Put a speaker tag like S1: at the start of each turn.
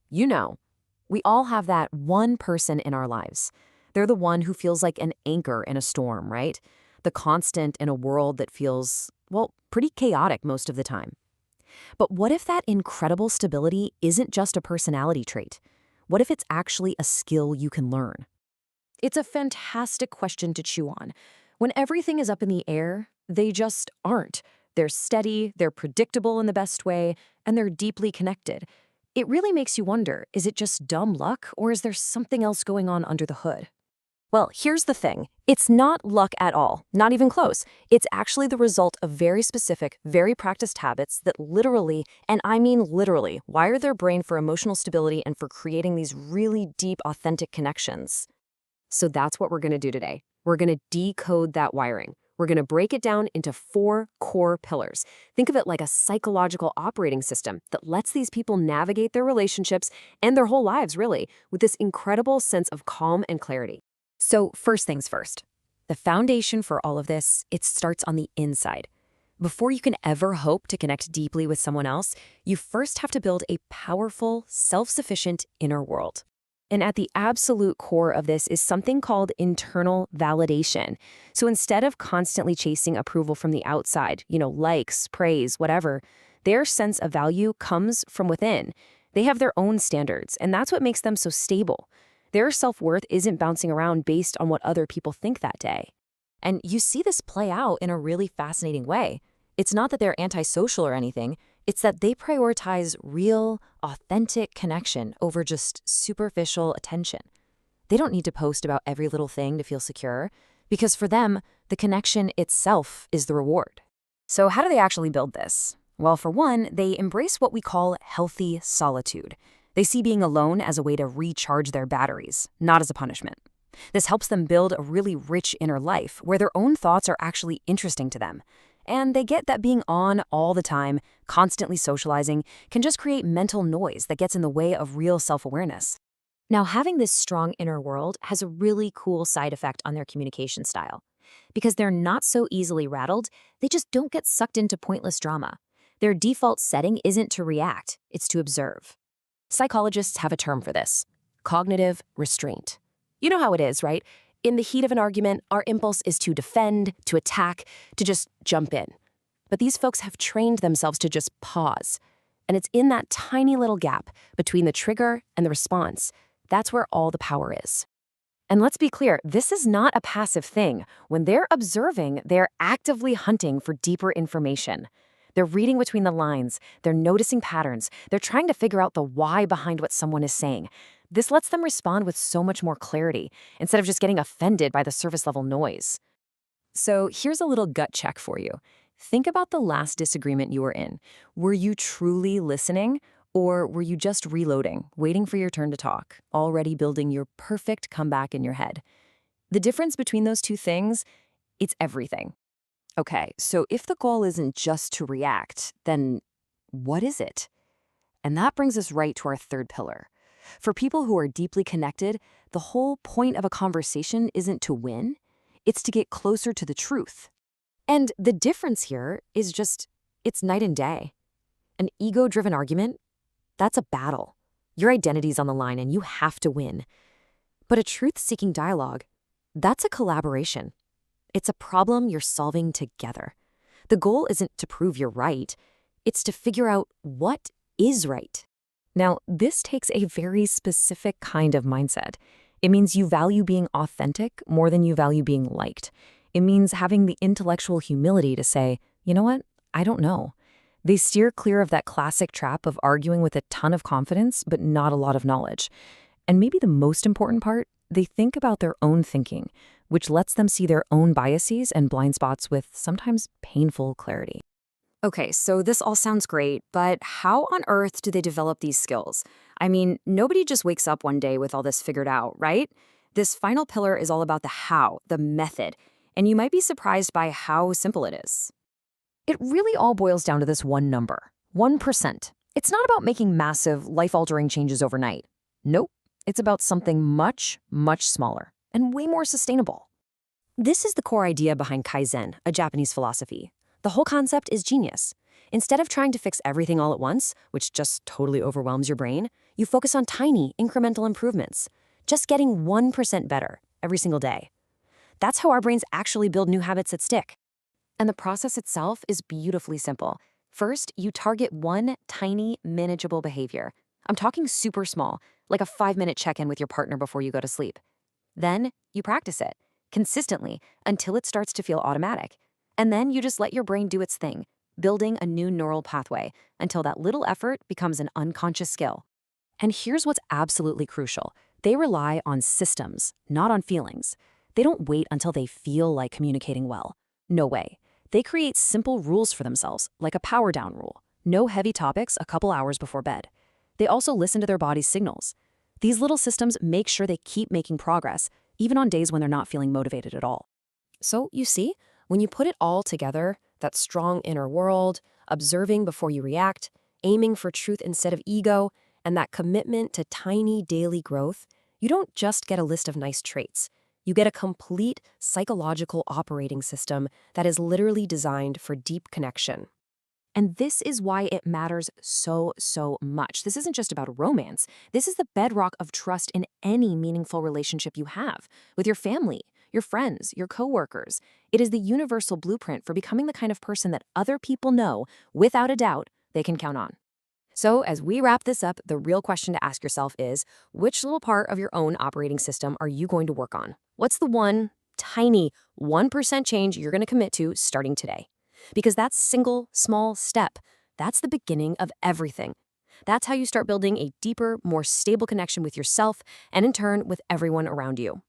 S1: You know, we all have that one person in our lives. They're the one who feels like an anchor in a storm, right? The constant in a world that feels, well, pretty chaotic most of the time. But what if that incredible stability isn't just a personality trait? What if it's actually a skill you can learn? It's a fantastic question to chew on. When everything is up in the air, they just aren't. They're steady, they're predictable in the best way, and they're deeply connected. It really makes you wonder, is it just dumb luck, or is there something else going on under the hood? Well, here's the thing. It's not luck at all, not even close. It's actually the result of very specific, very practiced habits that literally, and I mean literally, wire their brain for emotional stability and for creating these really deep, authentic connections. So that's what we're going to do today. We're going to decode that wiring. We're going to break it down into 4 core pillars. Think of it like a psychological operating system that lets these people navigate their relationships and their whole lives, really, with this incredible sense of calm and clarity. So first things first, the foundation for all of this, it starts on the inside. Before you can ever hope to connect deeply with someone else, you first have to build a powerful, self-sufficient inner world. And at the absolute core of this is something called internal validation. So instead of constantly chasing approval from the outside, likes, praise, whatever, their sense of value comes from within. They have their own standards, and that's what makes them so stable. Their self-worth isn't bouncing around based on what other people think that day. And you see this play out in a really fascinating way. It's not that they're antisocial or anything. It's that they prioritize real, authentic connection over just superficial attention. They don't need to post about every little thing to feel secure, because for them, the connection itself is the reward. So how do they actually build this? Well, for one, they embrace what we call healthy solitude. They see being alone as a way to recharge their batteries, not as a punishment. This helps them build a really rich inner life where their own thoughts are actually interesting to them. And they get that being on all the time, constantly socializing, can just create mental noise that gets in the way of real self-awareness. Now, having this strong inner world has a really cool side effect on their communication style. Because they're not so easily rattled, they just don't get sucked into pointless drama. Their default setting isn't to react, it's to observe. Psychologists have a term for this: cognitive restraint. You know how it is, right? In the heat of an argument, our impulse is to defend, to attack, to just jump in. But these folks have trained themselves to just pause. And it's in that tiny little gap between the trigger and the response. That's where all the power is. And let's be clear, this is not a passive thing. When they're observing, they're actively hunting for deeper information. They're reading between the lines, they're noticing patterns, they're trying to figure out the why behind what someone is saying. This lets them respond with so much more clarity, instead of just getting offended by the surface-level noise. So here's a little gut check for you. Think about the last disagreement you were in. Were you truly listening, or were you just reloading, waiting for your turn to talk, already building your perfect comeback in your head? The difference between those two things, it's everything. Okay, so if the goal isn't just to react, then what is it? And that brings us right to our third pillar. For people who are deeply connected, the whole point of a conversation isn't to win, it's to get closer to the truth. And the difference here is just, it's night and day. An ego-driven argument, that's a battle. Your identity's on the line and you have to win. But a truth-seeking dialogue, that's a collaboration. It's a problem you're solving together. The goal isn't to prove you're right, it's to figure out what is right. Now, this takes a very specific kind of mindset. It means you value being authentic more than you value being liked. It means having the intellectual humility to say, you know what, I don't know. They steer clear of that classic trap of arguing with a ton of confidence, but not a lot of knowledge. And maybe the most important part, they think about their own thinking, which lets them see their own biases and blind spots with sometimes painful clarity. Okay, so this all sounds great, but how on earth do they develop these skills? I mean, nobody just wakes up one day with all this figured out, right? This final pillar is all about the how, the method, and you might be surprised by how simple it is. It really all boils down to this one number, 1%. It's not about making massive, life-altering changes overnight. Nope, it's about something much, much smaller and way more sustainable. This is the core idea behind Kaizen, a Japanese philosophy. The whole concept is genius. Instead of trying to fix everything all at once, which just totally overwhelms your brain, You focus on tiny, incremental improvements, just getting 1% better every single day. That's how our brains actually build new habits that stick. And the process itself is beautifully simple. First, you target one tiny, manageable behavior. I'm talking super small, like a 5-minute check-in with your partner before you go to sleep. Then, you practice it, consistently, until it starts to feel automatic. And then you just let your brain do its thing, building a new neural pathway until that little effort becomes an unconscious skill. And here's what's absolutely crucial. They rely on systems, not on feelings. They don't wait until they feel like communicating well. No way. They create simple rules for themselves, like a power down rule. No heavy topics a couple hours before bed. They also listen to their body's signals. These little systems make sure they keep making progress, even on days when they're not feeling motivated at all. So, you see, when you put it all together, that strong inner world, observing before you react, aiming for truth instead of ego, and that commitment to tiny daily growth, you don't just get a list of nice traits. You get a complete psychological operating system that is literally designed for deep connection. And this is why it matters so much. This isn't just about romance. This is the bedrock of trust in any meaningful relationship you have with your family, your friends, your coworkers. It is the universal blueprint for becoming the kind of person that other people know, without a doubt, they can count on. So as we wrap this up, the real question to ask yourself is, which little part of your own operating system are you going to work on? What's the one tiny 1% change you're going to commit to starting today? Because that single, small step, that's the beginning of everything. That's how you start building a deeper, more stable connection with yourself and in turn with everyone around you.